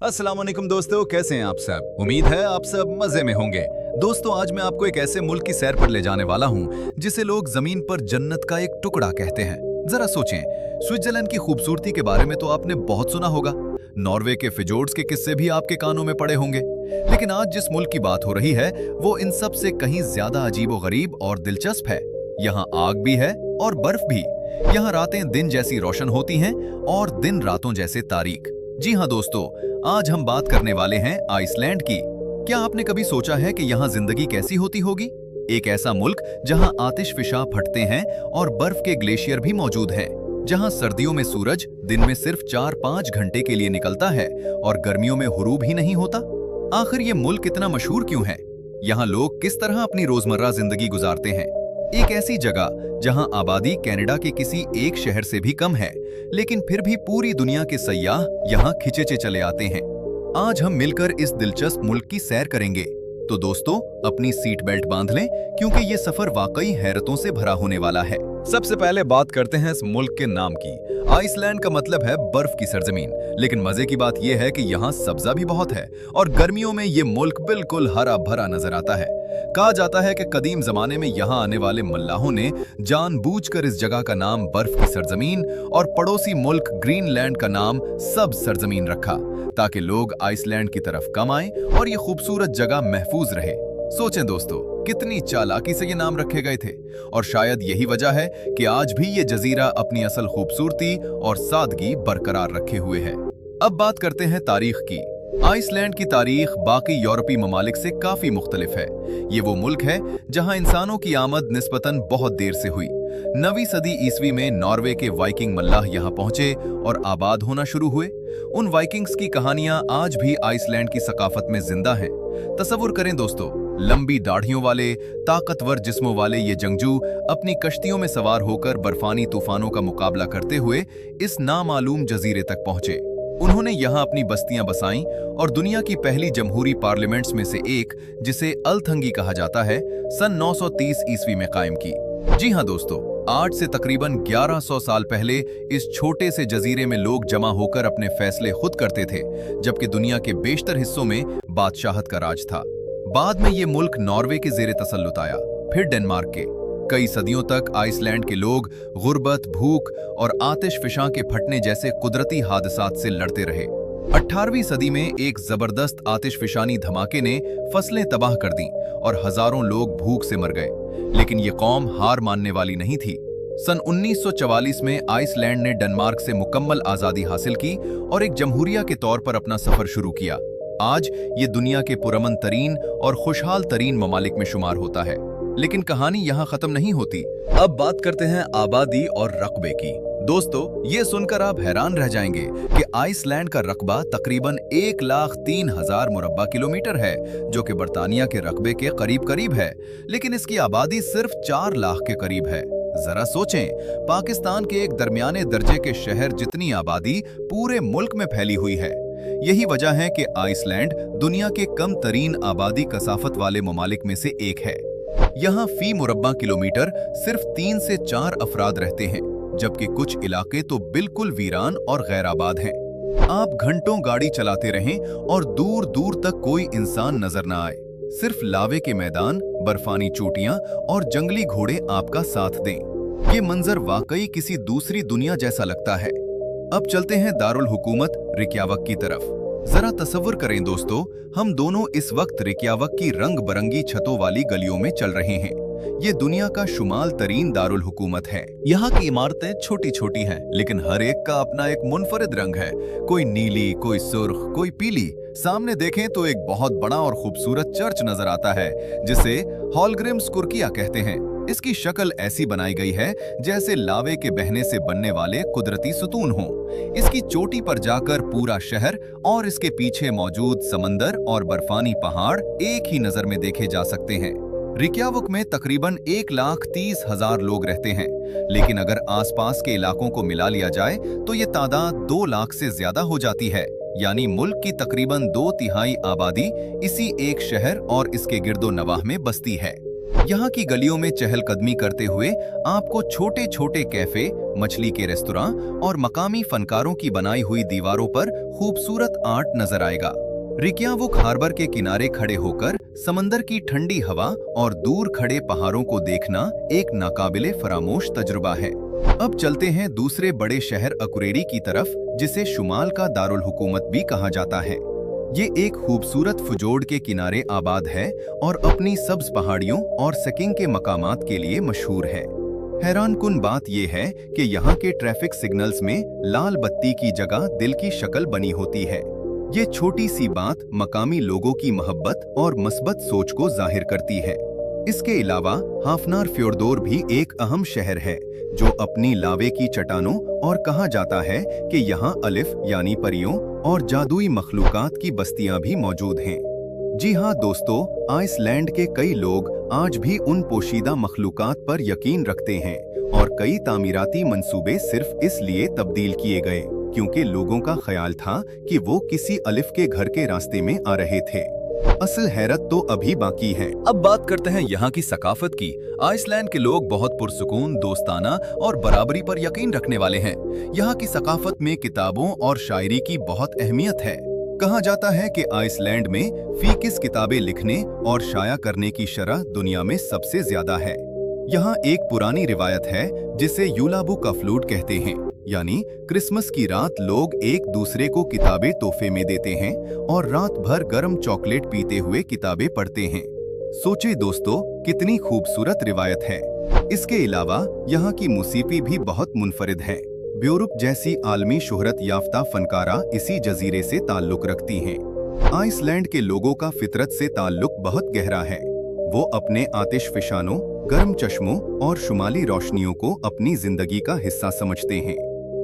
अस्सलाम वालेकुम दोस्तों, कैसे हैं आप सब। उम्मीद है आप सब मजे में होंगे। दोस्तों, आज मैं आपको एक ऐसे मुल्क की सैर पर ले जाने वाला हूं जिसे लोग जमीन पर जन्नत का एक टुकड़ा कहते हैं। जरा सोचें, स्विट्जरलैंड की खूबसूरती के बारे में तो आपने बहुत सुना होगा, नॉर्वे के फिजोर्ड्स के किस्से भी आपके कानों में पड़े होंगे, लेकिन आज जिस मुल्क की बात हो रही है वो इन सब से कहीं ज्यादा अजीबोगरीब और दिलचस्प है। यहाँ आग भी है और बर्फ भी। यहाँ रातें दिन जैसी रोशन होती हैं और दिन रातों जैसे तारीक। जी हाँ दोस्तों, आज हम बात करने वाले हैं आइसलैंड की। क्या आपने कभी सोचा है कि यहाँ जिंदगी कैसी होती होगी? एक ऐसा मुल्क जहाँ आतिशफिशा फटते हैं और बर्फ के ग्लेशियर भी मौजूद हैं, जहाँ सर्दियों में सूरज दिन में सिर्फ 4-5 घंटे के लिए निकलता है और गर्मियों में हुरूब ही नहीं होता। आखिर ये मुल्क इतना मशहूर क्यों है? यहाँ लोग किस तरह अपनी रोजमर्रा जिंदगी गुजारते हैं? एक ऐसी जगह जहां आबादी कनाडा के किसी एक शहर से भी कम है, लेकिन फिर भी पूरी दुनिया के सयाह यहां खिंचे चले आते हैं। आज हम मिलकर इस दिलचस्प मुल्क की सैर करेंगे। तो दोस्तों, अपनी सीट बेल्ट बांध लें क्योंकि ये सफर वाकई हैरतों से भरा होने वाला है। सबसे पहले बात करते हैं इस मुल्क के नाम की। आइसलैंड का मतलब है बर्फ की सरजमीन, लेकिन मजे की बात यह है कि यहाँ सब्जा भी बहुत है और गर्मियों में ये मुल्क बिल्कुल हरा भरा नजर आता है। कहा जाता है कि कदीम जमाने में यहाँ आने वाले मल्लाहों ने जानबूझकर इस जगह का नाम बर्फ की सरजमीन और पड़ोसी मुल्क ग्रीनलैंड का नाम सब्ज सरजमीन रखा, ताकि लोग आइसलैंड की तरफ कम आएं और ये खूबसूरत जगह महफूज रहे। सोचें दोस्तों, कितनी चालाकी से ये नाम रखे गए थे, और शायद यही वजह है कि आज भी ये जजीरा अपनी असल खूबसूरती और सादगी बरकरार रखे हुए है। अब बात करते हैं तारीख की। आइसलैंड की तारीख बाकी यूरोपीय ममालिक से काफी मुख्तलिफ है। ये वो मुल्क है जहां इंसानों की आमद निस्बतन बहुत देर से हुई। 9वीं सदी ईस्वी में नॉर्वे के वाइकिंग मल्लाह यहाँ पहुंचे और आबाद होना शुरू हुए। उन वाइकिंग्स की कहानियां आज भी आइसलैंड की सकाफत में जिंदा हैं। तसव्वुर करें दोस्तों, लंबी दाढ़ियों वाले, ताकतवर जिस्मों वाले ये जंगजू अपनी कश्तियों में सवार होकर बर्फानी तूफानों का मुकाबला करते हुए इस नामालूम जजीरे तक पहुंचे। उन्होंने यहाँ अपनी बस्तियां बसाईं और दुनिया की पहली जमहूरी पार्लियामेंट्स में से एक, जिसे अलथंगी कहा जाता है, सन 930 ईस्वी में कायम की। जी हाँ दोस्तों, आज से तकरीबन 1100 साल पहले इस छोटे से जजीरे में लोग जमा होकर अपने फैसले खुद करते थे, जबकि दुनिया के बेशतर हिस्सों में बादशाहत का राज था। बाद में ये मुल्क नॉर्वे के जेरे तसल्लुत आया, फिर डेनमार्क के। कई सदियों तक आइसलैंड के लोग गुर्बत, भूख और आतिशफिशा के फटने जैसे कुदरती हादसात से लड़ते रहे। 18वीं सदी में एक जबरदस्त आतिशफिशानी धमाके ने फसलें तबाह कर दी और हजारों लोग भूख से मर गए, लेकिन ये कौम हार मानने वाली नहीं थी। सन 1944 में आइसलैंड ने डेनमार्क से मुकम्मल आजादी हासिल की और एक जमहूरिया के तौर पर अपना सफर शुरू किया। आज ये दुनिया के पुरअमन तरीन और खुशहाल तरीन ममालिक में शुमार होता है। लेकिन कहानी यहाँ खत्म नहीं होती। अब बात करते हैं आबादी और रकबे की। दोस्तों, ये सुनकर आप हैरान रह जाएंगे कि आइसलैंड का रकबा तकरीबन 1,03,000 मुरब्बा किलोमीटर है, जो कि बर्तानिया के रकबे के करीब करीब है, लेकिन इसकी आबादी सिर्फ 4 लाख के करीब है। जरा सोचें, पाकिस्तान के एक दरमियाने दर्जे के शहर जितनी आबादी पूरे मुल्क में फैली हुई है। यही वजह है कि आइसलैंड दुनिया के कम तरीन आबादी कसाफत वाले ममालिक में से एक है। यहाँ फी मुरब्बा किलोमीटर सिर्फ 3 से 4 अफराद रहते हैं, जबकि कुछ इलाके तो बिल्कुल वीरान और गैर आबाद हैं। आप घंटों गाड़ी चलाते रहें और दूर दूर तक कोई इंसान नजर न आए, सिर्फ लावे के मैदान, बर्फानी चोटियां और जंगली घोड़े आपका साथ दें। ये मंजर वाकई किसी दूसरी दुनिया जैसा लगता है। अब चलते हैं दारुल हुकूमत रिक्यावक की तरफ। जरा तसव्वुर करें दोस्तों, हम दोनों इस वक्त रिक्यावक की रंग बरंगी छतों वाली गलियों में चल रहे हैं। ये दुनिया का शुमाल तरीन दारुल हुकूमत है। यहाँ की इमारतें छोटी छोटी हैं, लेकिन हर एक का अपना एक मुनफरिद रंग है। कोई नीली, कोई सुर्ख, कोई पीली। सामने देखें तो एक बहुत बड़ा और खूबसूरत चर्च नजर आता है, जिसे हॉलग्रिम्स कुर्किया कहते हैं। इसकी शक्ल ऐसी बनाई गई है जैसे लावे के बहने से बनने वाले कुदरती सुतून हों। इसकी चोटी पर जाकर पूरा शहर और इसके पीछे मौजूद समंदर और बर्फानी पहाड़ एक ही नजर में देखे जा सकते हैं। रिक्यावक में तकरीबन 1,30,000 लोग रहते हैं, लेकिन अगर आसपास के इलाकों को मिला लिया जाए तो ये तादाद 2 लाख से ज्यादा हो जाती है। यानी मुल्क की तकरीबन 2/3 आबादी इसी एक शहर और इसके गिरदो नवाह में बसती है। यहाँ की गलियों में चहलकदमी करते हुए आपको छोटे छोटे कैफे, मछली के रेस्तरां और मकामी फनकारों की बनाई हुई दीवारों पर खूबसूरत आर्ट नजर आएगा। रिक्यावुक हार्बर के किनारे खड़े होकर समंदर की ठंडी हवा और दूर खड़े पहाड़ों को देखना एक नाकाबिले फरामोश तजुर्बा है। अब चलते हैं दूसरे बड़े शहर अकुरेरी की तरफ, जिसे शुमाल का दारुल हुकूमत भी कहा जाता है। ये एक खूबसूरत फुजोड़ के किनारे आबाद है और अपनी सब्ज पहाड़ियों और सकिंग के मकामात के लिए मशहूर है। हैरानकुन बात यह है कि यहाँ के ट्रैफिक सिग्नल्स में लाल बत्ती की जगह दिल की शक्ल बनी होती है। ये छोटी सी बात मकामी लोगों की मोहब्बत और मस्बत सोच को जाहिर करती है। इसके अलावा हाफनार फ्योर्डोर भी एक अहम शहर है, जो अपनी लावे की चट्टानों और कहा जाता है कि यहाँ अलिफ यानी परियों और जादुई मखलूकात की बस्तियां भी मौजूद हैं। जी हाँ दोस्तों, आइसलैंड के कई लोग आज भी उन पोशीदा मखलूकात पर यकीन रखते हैं और कई तामीराती मंसूबे सिर्फ इसलिए तब्दील किए गए क्योंकि लोगों का ख्याल था कि वो किसी अलिफ के घर के रास्ते में आ रहे थे। असल हैरत तो अभी बाकी है। अब बात करते हैं यहाँ की सकाफत की। आइसलैंड के लोग बहुत पुरसुकून, दोस्ताना और बराबरी पर यकीन रखने वाले हैं। यहाँ की सकाफत में किताबों और शायरी की बहुत अहमियत है। कहा जाता है कि आइसलैंड में फी किस किताबें लिखने और शाया करने की शरह दुनिया में सबसे ज्यादा है। यहाँ एक पुरानी रिवायत है जिसे यूलाबू का फ्लूट कहते हैं, यानी क्रिसमस की रात लोग एक दूसरे को किताबें तोहफे में देते हैं और रात भर गर्म चॉकलेट पीते हुए किताबें पढ़ते हैं। सोचे दोस्तों, कितनी खूबसूरत रिवायत है। इसके अलावा यहाँ की मौसीकी भी बहुत मुनफरिद है। ब्यूरोप जैसी आलमी शोहरत याफ्ता फनकारा इसी जजीरे से ताल्लुक रखती हैं। आइसलैंड के लोगों का फितरत से ताल्लुक बहुत गहरा है। वो अपने आतिशफिशानों, गर्म चश्मों और शुमाली रोशनियों को अपनी जिंदगी का हिस्सा समझते हैं।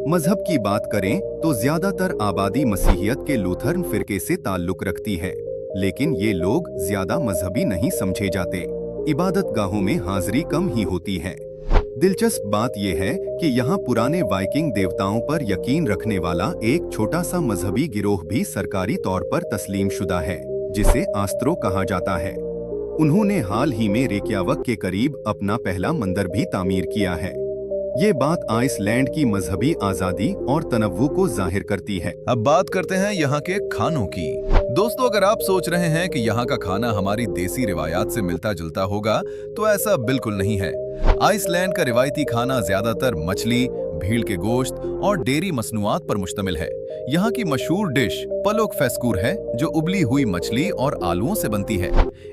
मजहब की बात करें तो ज्यादातर आबादी मसीहियत के लूथरन फिरके से ताल्लुक रखती है, लेकिन ये लोग ज्यादा मजहबी नहीं समझे जाते। इबादत गाहों में हाजिरी कम ही होती है। दिलचस्प बात यह है कि यहाँ पुराने वाइकिंग देवताओं पर यकीन रखने वाला एक छोटा सा मजहबी गिरोह भी सरकारी तौर पर तस्लीम शुदा है, जिसे आस्त्रो कहा जाता है। उन्होंने हाल ही में रेक्यावक के करीब अपना पहला मंदिर भी तामीर किया है। ये बात आइसलैंड की मजहबी आजादी और तनव्वु को जाहिर करती है। अब बात करते हैं यहाँ के खानों की। दोस्तों, अगर आप सोच रहे हैं कि यहाँ का खाना हमारी देसी रिवायात से मिलता जुलता होगा, तो ऐसा बिल्कुल नहीं है। आइसलैंड का रिवायती खाना ज्यादातर मछली, भीड़ के गोश्त और डेयरी मसनूआत पर मुश्तमिल है। यहाँ की मशहूर डिश पलोक फेस्कूर है, जो उबली हुई मछली और आलूओं से बनती है।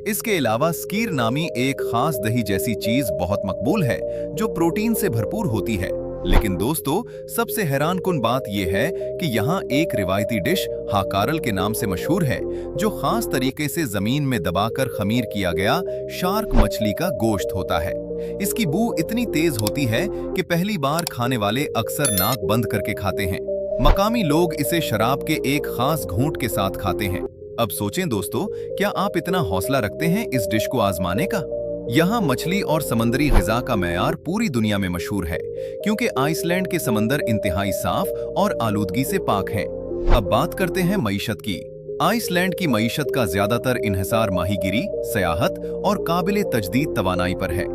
इसके अलावा स्कीर नामी एक खास दही जैसी चीज बहुत मकबूल है, जो प्रोटीन से भरपूर होती है। लेकिन दोस्तों, सबसे हैरानकुन बात यह है कि यहाँ एक रिवायती डिश हाकारल के नाम से मशहूर है, जो खास तरीके से जमीन में दबाकर खमीर किया गया शार्क मछली का गोश्त होता है। इसकी बू इतनी तेज होती है कि पहली बार खाने वाले अक्सर नाक बंद करके खाते हैं। मकामी लोग इसे शराब के एक खास घूंट के साथ खाते हैं। अब सोचें दोस्तों, क्या आप इतना हौसला रखते हैं इस डिश को आजमाने का? यहाँ मछली और समंदरी ग़िज़ा का मैयार पूरी दुनिया में मशहूर है, क्योंकि आइसलैंड के समंदर इंतहाई साफ और आलूदगी से पाक हैं। अब बात करते हैं मईशत की। आइसलैंड की मईशत का ज्यादातर इन्हिसार माहीगिरी, सयाहत और काबिले तजदीद तवानाई पर है।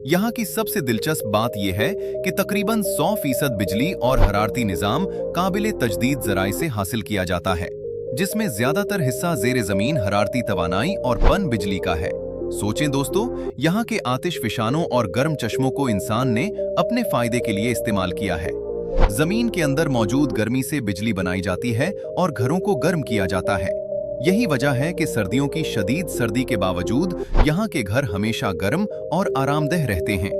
यहाँ की सबसे दिलचस्प बात यह है कि तकरीबन 100% बिजली और हरारती निज़ाम काबिले तजदीद ज़राए से हासिल किया जाता है, जिसमें ज्यादातर हिस्सा ज़ेरे ज़मीन हरारती तवानाई और पन बिजली का है। सोचें दोस्तों, यहाँ के आतिशफिशानों और गर्म चश्मों को इंसान ने अपने फायदे के लिए इस्तेमाल किया है। जमीन के अंदर मौजूद गर्मी से बिजली बनाई जाती है और घरों को गर्म किया जाता है। यही वजह है कि सर्दियों की शदीद सर्दी के बावजूद यहाँ के घर हमेशा गर्म और आरामदेह रहते हैं।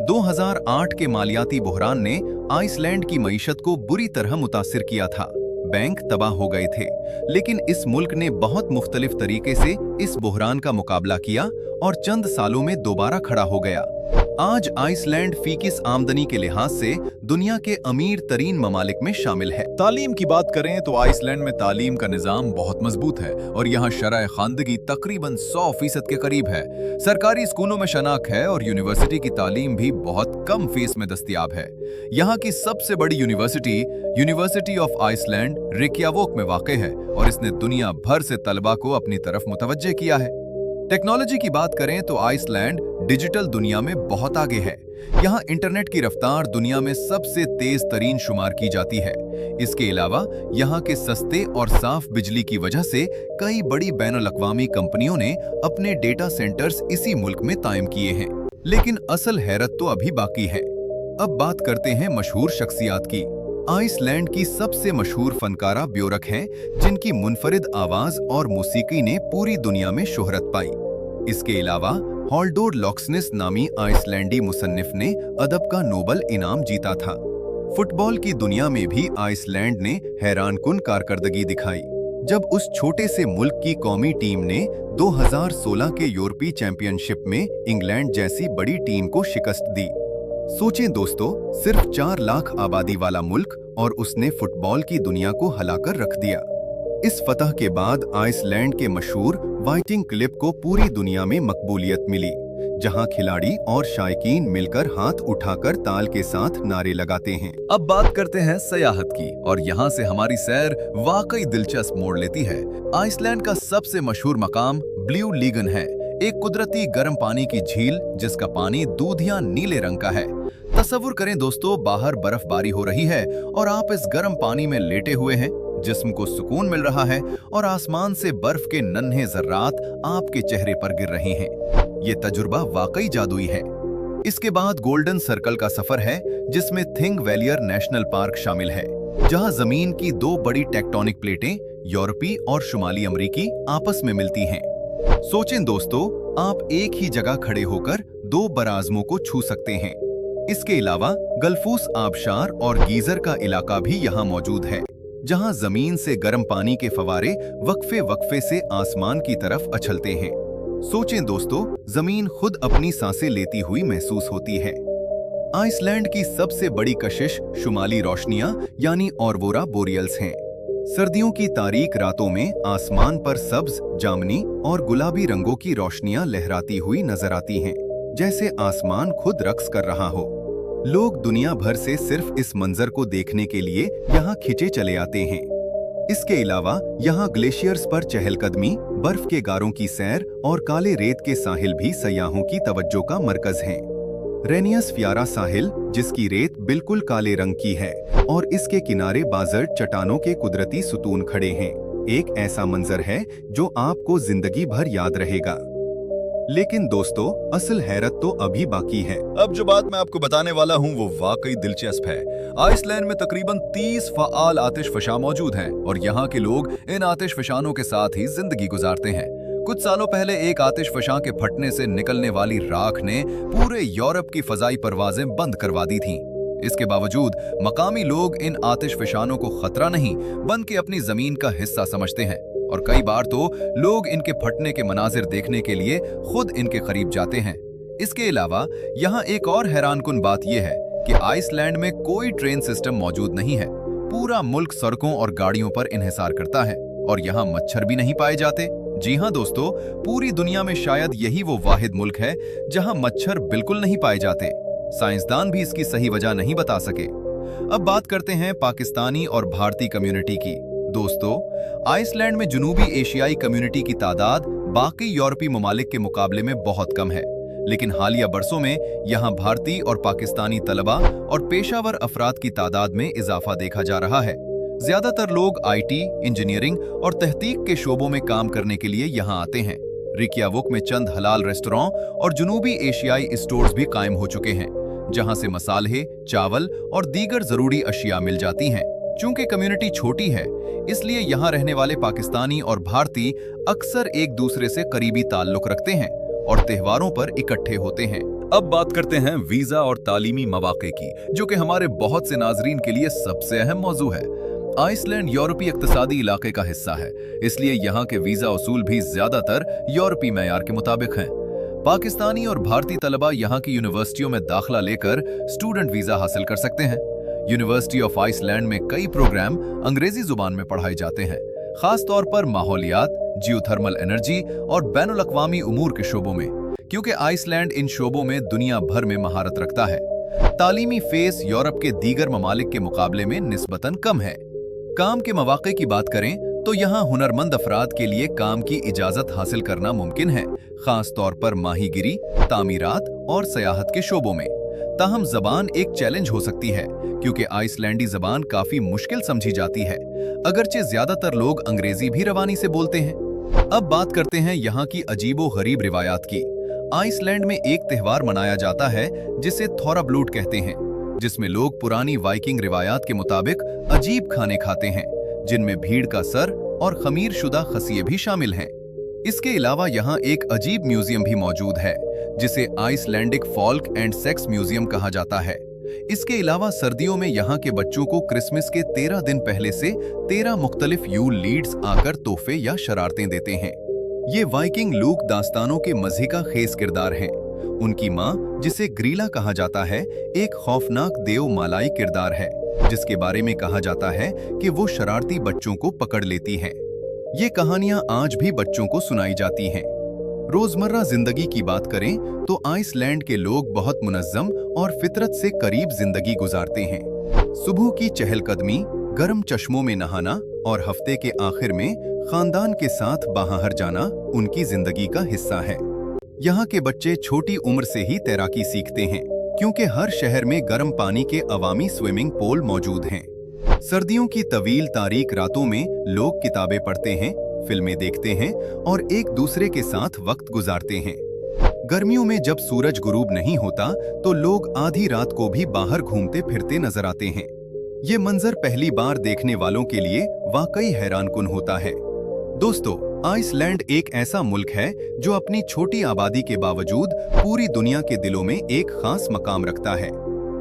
2008 के मालियाती बहरान ने आइसलैंड की मईशत को बुरी तरह मुतासिर किया था। बैंक तबाह हो गए थे, लेकिन इस मुल्क ने बहुत मुख्तलिफ तरीके से इस बहरान का मुकाबला किया और चंद सालों में दोबारा खड़ा हो गया। आज आइसलैंड फीकिस आमदनी के लिहाज से दुनिया के अमीर तरीन ममालिक में शामिल है। तालीम की बात करें तो आइसलैंड में तालीम का निज़ाम बहुत मजबूत है और यहाँ शरह खानदगी तकरीबन 100% के करीब है। सरकारी स्कूलों में शनाक है और यूनिवर्सिटी की तालीम भी बहुत कम फीस में दस्तयाब है। यहाँ की सबसे बड़ी यूनिवर्सिटी यूनिवर्सिटी ऑफ आइसलैंड रेक्यावोक में वाक़ है और इसने दुनिया भर से तलबा को अपनी तरफ मुतवज्जे किया है। टेक्नोलॉजी की बात करें तो आइसलैंड डिजिटल दुनिया में बहुत आगे है। यहाँ इंटरनेट की रफ्तार दुनिया में सबसे तेज तरीन शुमार की जाती है। इसके अलावा यहाँ के सस्ते और साफ बिजली की वजह से कई बड़ी बैनुल-अक़वामी कंपनियों ने अपने डेटा सेंटर्स इसी मुल्क में कायम किए हैं। लेकिन असल हैरत तो अभी बाकी है। अब बात करते हैं मशहूर शख्सियात की। आइसलैंड की सबसे मशहूर फनकारा ब्योरक हैं, जिनकी मुनफरिद आवाज और मौसीकी ने पूरी दुनिया में शोहरत पाई। इसके अलावा हॉल्डोर लॉक्सनेस नामी आइसलैंडी मुसन्निफ ने अदब का नोबल इनाम जीता था। फुटबॉल की दुनिया में भी आइसलैंड ने हैरानकुन कारकर्दगी दिखाई, जब उस छोटे से मुल्क की कौमी टीम ने 2016 के यूरोपीय चैंपियनशिप में इंग्लैंड जैसी बड़ी टीम को शिकस्त दी। सोचें दोस्तों, सिर्फ 4 लाख आबादी वाला मुल्क और उसने फुटबॉल की दुनिया को हिलाकर रख दिया। इस फतह के बाद आइसलैंड के मशहूर वाइटिंग क्लिप को पूरी दुनिया में मकबूलियत मिली, जहां खिलाड़ी और शायकीन मिलकर हाथ उठाकर ताल के साथ नारे लगाते हैं। अब बात करते हैं सयाहत की, और यहाँ से हमारी सैर वाकई दिलचस्प मोड़ लेती है। आइसलैंड का सबसे मशहूर मकाम ब्लू लीगन है, एक कुदरती गर्म पानी की झील जिसका पानी दूधिया नीले रंग का है। तसव्वुर करें दोस्तों, बाहर बर्फबारी हो रही है और आप इस गर्म पानी में लेटे हुए हैं, जिस्म को सुकून मिल रहा है और आसमान से बर्फ के नन्हे जर्रात आपके चेहरे पर गिर रहे हैं। ये तजुर्बा वाकई जादुई है। इसके बाद गोल्डन सर्कल का सफर है, जिसमें थिंग वैलियर नेशनल पार्क शामिल है, जहां जमीन की 2 बड़ी टेक्टोनिक प्लेटें यूरोपीय और शुमाली अमरीकी आपस में मिलती हैं। सोचें दोस्तों, आप एक ही जगह खड़े होकर 2 बराज़मों को छू सकते हैं। इसके अलावा गलफूस आबशार और गीजर का इलाका भी यहाँ मौजूद है, जहाँ जमीन से गर्म पानी के फवारे वक्फे वक्फे से आसमान की तरफ उछलते हैं। सोचें दोस्तों, जमीन खुद अपनी सांसें लेती हुई महसूस होती है। आइसलैंड की सबसे बड़ी कशिश शुमाली रोशनियां यानी ऑरोरा बोरियल्स हैं। सर्दियों की तारीक रातों में आसमान पर सब्ज, जामनी और गुलाबी रंगों की रोशनियां लहराती हुई नजर आती हैं, जैसे आसमान खुद रक्स कर रहा हो। लोग दुनिया भर से सिर्फ इस मंजर को देखने के लिए यहाँ खिंचे चले आते हैं। इसके अलावा यहाँ ग्लेशियर्स पर चहलकदमी, बर्फ के गारों की सैर और काले रेत के साहिल भी सयाहों की तवज्जो का मरकज हैं। रेनियस फ्यारा साहिल, जिसकी रेत बिल्कुल काले रंग की है और इसके किनारे बाज़र्ट चट्टानों के कुदरती सुतून खड़े हैं, एक ऐसा मंजर है जो आपको जिंदगी भर याद रहेगा। लेकिन दोस्तों, असल हैरत तो अभी बाकी है। अब जो बात मैं आपको बताने वाला हूँ वो वाकई दिलचस्प है। आइसलैंड में तकरीबन 30 फ़आल आतिशफ़शां मौजूद हैं और यहाँ के लोग इन आतिशफ़शानों के साथ ही जिंदगी गुजारते हैं। कुछ सालों पहले एक आतिशफ़शां के फटने से निकलने वाली राख ने पूरे यूरोप की फ़ज़ाई परवाजें बंद करवा दी थीं। इसके बावजूद मकामी लोग इन आतिशफ़शानों को खतरा नहीं बल्कि अपनी जमीन का हिस्सा समझते हैं, और कई बार तो लोग इनके फटने के मनाजिर देखने के लिए खुद इनके करीब जाते हैं। इसके अलावा यहाँ एक और हैरानकुन बात यह है कि आइसलैंड में कोई ट्रेन सिस्टम मौजूद नहीं है। पूरा मुल्क सड़कों और गाड़ियों पर इन्हिसार करता है और यहाँ मच्छर भी नहीं पाए जाते। जी हाँ दोस्तों, पूरी दुनिया में शायद यही वो वाहिद मुल्क है जहाँ मच्छर बिल्कुल नहीं पाए जाते। साइंसदान भी इसकी सही वजह नहीं बता सके। अब बात करते हैं पाकिस्तानी और भारतीय कम्युनिटी की। दोस्तों, आइसलैंड में जनूबी एशियाई कम्युनिटी की तादाद बाकी यूरोपीय ममालिक के मुकाबले में बहुत कम है, लेकिन हालिया बरसों में यहाँ भारतीय और पाकिस्तानी तलबा और पेशावर अफराद की तादाद में इजाफा देखा जा रहा है। ज्यादातर लोग IT, इंजीनियरिंग और तहकीक के शोबों में काम करने के लिए यहाँ आते हैं। रिकियावुक में चंद हलाल रेस्टोरेंट और जनूबी एशियाई स्टोर्स भी कायम हो चुके हैं, जहाँ से मसाले, चावल और दीगर जरूरी अशिया मिल जाती हैं। चूंकि कम्युनिटी छोटी है, इसलिए यहाँ रहने वाले पाकिस्तानी और भारतीय अक्सर एक दूसरे से करीबी ताल्लुक रखते हैं और त्योहारों पर इकट्ठे होते हैं। अब बात करते हैं वीजा और तालीमी मौक़े की, जो कि हमारे बहुत से नाजरीन के लिए सबसे अहम मौजू है। आइसलैंड यूरोपीय इक्तिसादी इलाके का हिस्सा है, इसलिए यहाँ के वीजा उसूल भी ज्यादातर यूरोपीय मेयार के मुताबिक हैं। पाकिस्तानी और भारतीय तलबा यहाँ की यूनिवर्सिटियों में दाखिला लेकर स्टूडेंट वीजा हासिल कर सकते हैं। यूनिवर्सिटी ऑफ आइसलैंड में कई प्रोग्राम अंग्रेजी जुबान में पढ़ाए जाते हैं, खास तौर पर माहौलियात, जियोथर्मल एनर्जी और बैनुल-अक़वामी उमूर के शोबों में, क्योंकि आइसलैंड इन शोबों में दुनिया भर में महारत रखता है। तालीमी फेस यूरोप के दीगर ममालिक के मुकाबले में निस्बतन कम है। काम के मौक़े की बात करें तो यहाँ हुनरमंद अफराद के लिए काम की इजाजत हासिल करना मुमकिन है, खास तौर पर माहीगिरी, तामीरात और सयाहत के शोबों में। ताहम जबान एक चैलेंज हो सकती है क्योंकि आइसलैंडी जबान काफी मुश्किल समझी जाती है, अगरचे ज्यादातर लोग अंग्रेजी भी रवानी से बोलते हैं। अब बात करते हैं यहाँ की अजीबो-गरीब रिवायात की। आइसलैंड में एक त्योहार मनाया जाता है जिसे थोराब्लूट कहते हैं, जिसमें लोग पुरानी वाइकिंग रिवायात के मुताबिक अजीब खाने खाते हैं, जिनमें भीड़ का सर और खमीर शुदा खसिये भी शामिल हैं। इसके अलावा यहाँ एक अजीब म्यूजियम भी मौजूद है जिसे Icelandic folk and sex museum कहा जाता है। इसके अलावा सर्दियों में यहाँ के बच्चों को क्रिसमस के 13 दिन पहले से 13 मुख्तलिफ यूल लीड्स आकर तोहफे या शरारतें देते हैं। ये वाइकिंग लूक दास्तानों के मज़े का खेस किरदार हैं। उनकी माँ, जिसे ग्रीला कहा जाता है, एक खौफनाक देव मालाई किरदार है, जिसके बारे में कहा जाता है कि वो शरारती बच्चों को पकड़ लेती है। ये कहानियां आज भी बच्चों को सुनाई जाती हैं। रोजमर्रा जिंदगी की बात करें तो आइसलैंड के लोग बहुत मुनज्जम और फितरत से करीब जिंदगी गुजारते हैं। सुबह की चहलकदमी, गर्म चश्मों में नहाना और हफ्ते के आखिर में खानदान के साथ बाहर जाना उनकी जिंदगी का हिस्सा है। यहाँ के बच्चे छोटी उम्र से ही तैराकी सीखते हैं क्योंकि हर शहर में गर्म पानी के अवामी स्विमिंग पूल मौजूद हैं। सर्दियों की तवील तारीक रातों में लोग किताबें पढ़ते हैं, फिल्में देखते हैं और एक दूसरे के साथ वक्त गुजारते हैं। गर्मियों में जब सूरज गुरूब नहीं होता तो लोग आधी रात को भी बाहर घूमते फिरते नजर आते हैं। ये मंजर पहली बार देखने वालों के लिए वाकई हैरानकुन होता है। दोस्तों, आइसलैंड एक ऐसा मुल्क है जो अपनी छोटी आबादी के बावजूद पूरी दुनिया के दिलों में एक खास मकाम रखता है।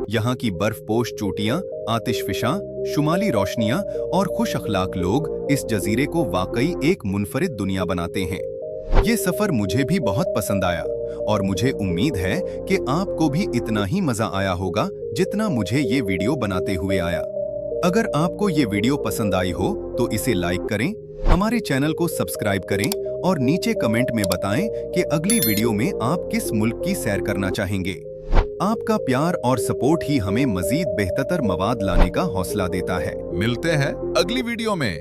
यहाँ की बर्फपोश चोटियाँ, आतिशफिशां, शुमाली रोशनियाँ और खुश अखलाक लोग इस जजीरे को वाकई एक मुनफरिद दुनिया बनाते हैं। ये सफर मुझे भी बहुत पसंद आया और मुझे उम्मीद है कि आपको भी इतना ही मजा आया होगा जितना मुझे ये वीडियो बनाते हुए आया। अगर आपको ये वीडियो पसंद आई हो तो इसे लाइक करें, हमारे चैनल को सब्सक्राइब करें और नीचे कमेंट में बताएं कि अगली वीडियो में आप किस मुल्क की सैर करना चाहेंगे। आपका प्यार और सपोर्ट ही हमें मजीद बेहतर मवाद लाने का हौसला देता है। मिलते हैं अगली वीडियो में।